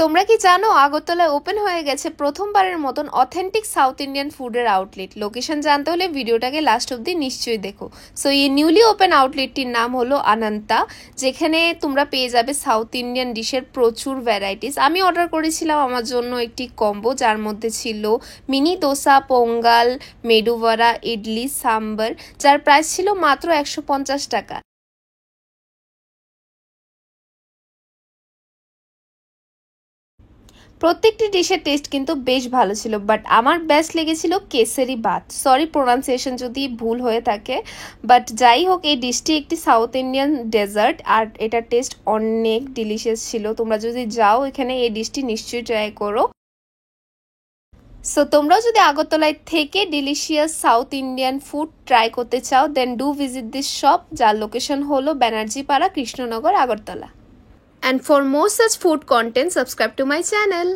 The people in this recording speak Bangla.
তোমরা কি জানো আগরতলায় ওপেন হয়ে গেছে প্রথমবারের মতন অথেন্টিক সাউথ ইন্ডিয়ান ফুডের আউটলেট। লোকেশন জানতে হলে ভিডিওটাকে লাস্ট অবধি নিশ্চয়ই দেখো। সো এই নিউলি ওপেন আউটলেটটির নাম হলো অনন্তা, যেখানে তোমরা পেয়ে যাবে সাউথ ইন্ডিয়ান ডিশের প্রচুর ভ্যারাইটিস। আমি অর্ডার করেছিলাম আমার জন্য একটি কম্বো, যার মধ্যে ছিল মিনি দোসা, পোঙ্গাল, মেডুভাড়া, ইডলি, সাম্বার, যার প্রাইস ছিল মাত্র 150 টাকা। প্রত্যেকটি ডিশের টেস্ট কিন্তু বেশ ভালো ছিল, বাট আমার বেস্ট লেগেছিল কেসরি ভাত। সরি প্রোনাউন্সিয়েশন যদি ভুল হয়ে থাকে, বাট যাই হোক এই ডিশটি একটি সাউথ ইন্ডিয়ান ডেজার্ট আর এটার টেস্ট অনেক ডিলিশিয়াস ছিল। তোমরা যদি যাও এখানে এই ডিশটি নিশ্চয়ই ট্রাই করো। সো তোমরাও যদি আগরতলায় থেকে delicious south Indian food try করতে চাও, then do visit this shop, যার লোকেশন হলো ব্যানার্জি পাড়া, Krishnanagar, Agartala. And for more such food content, subscribe to my channel.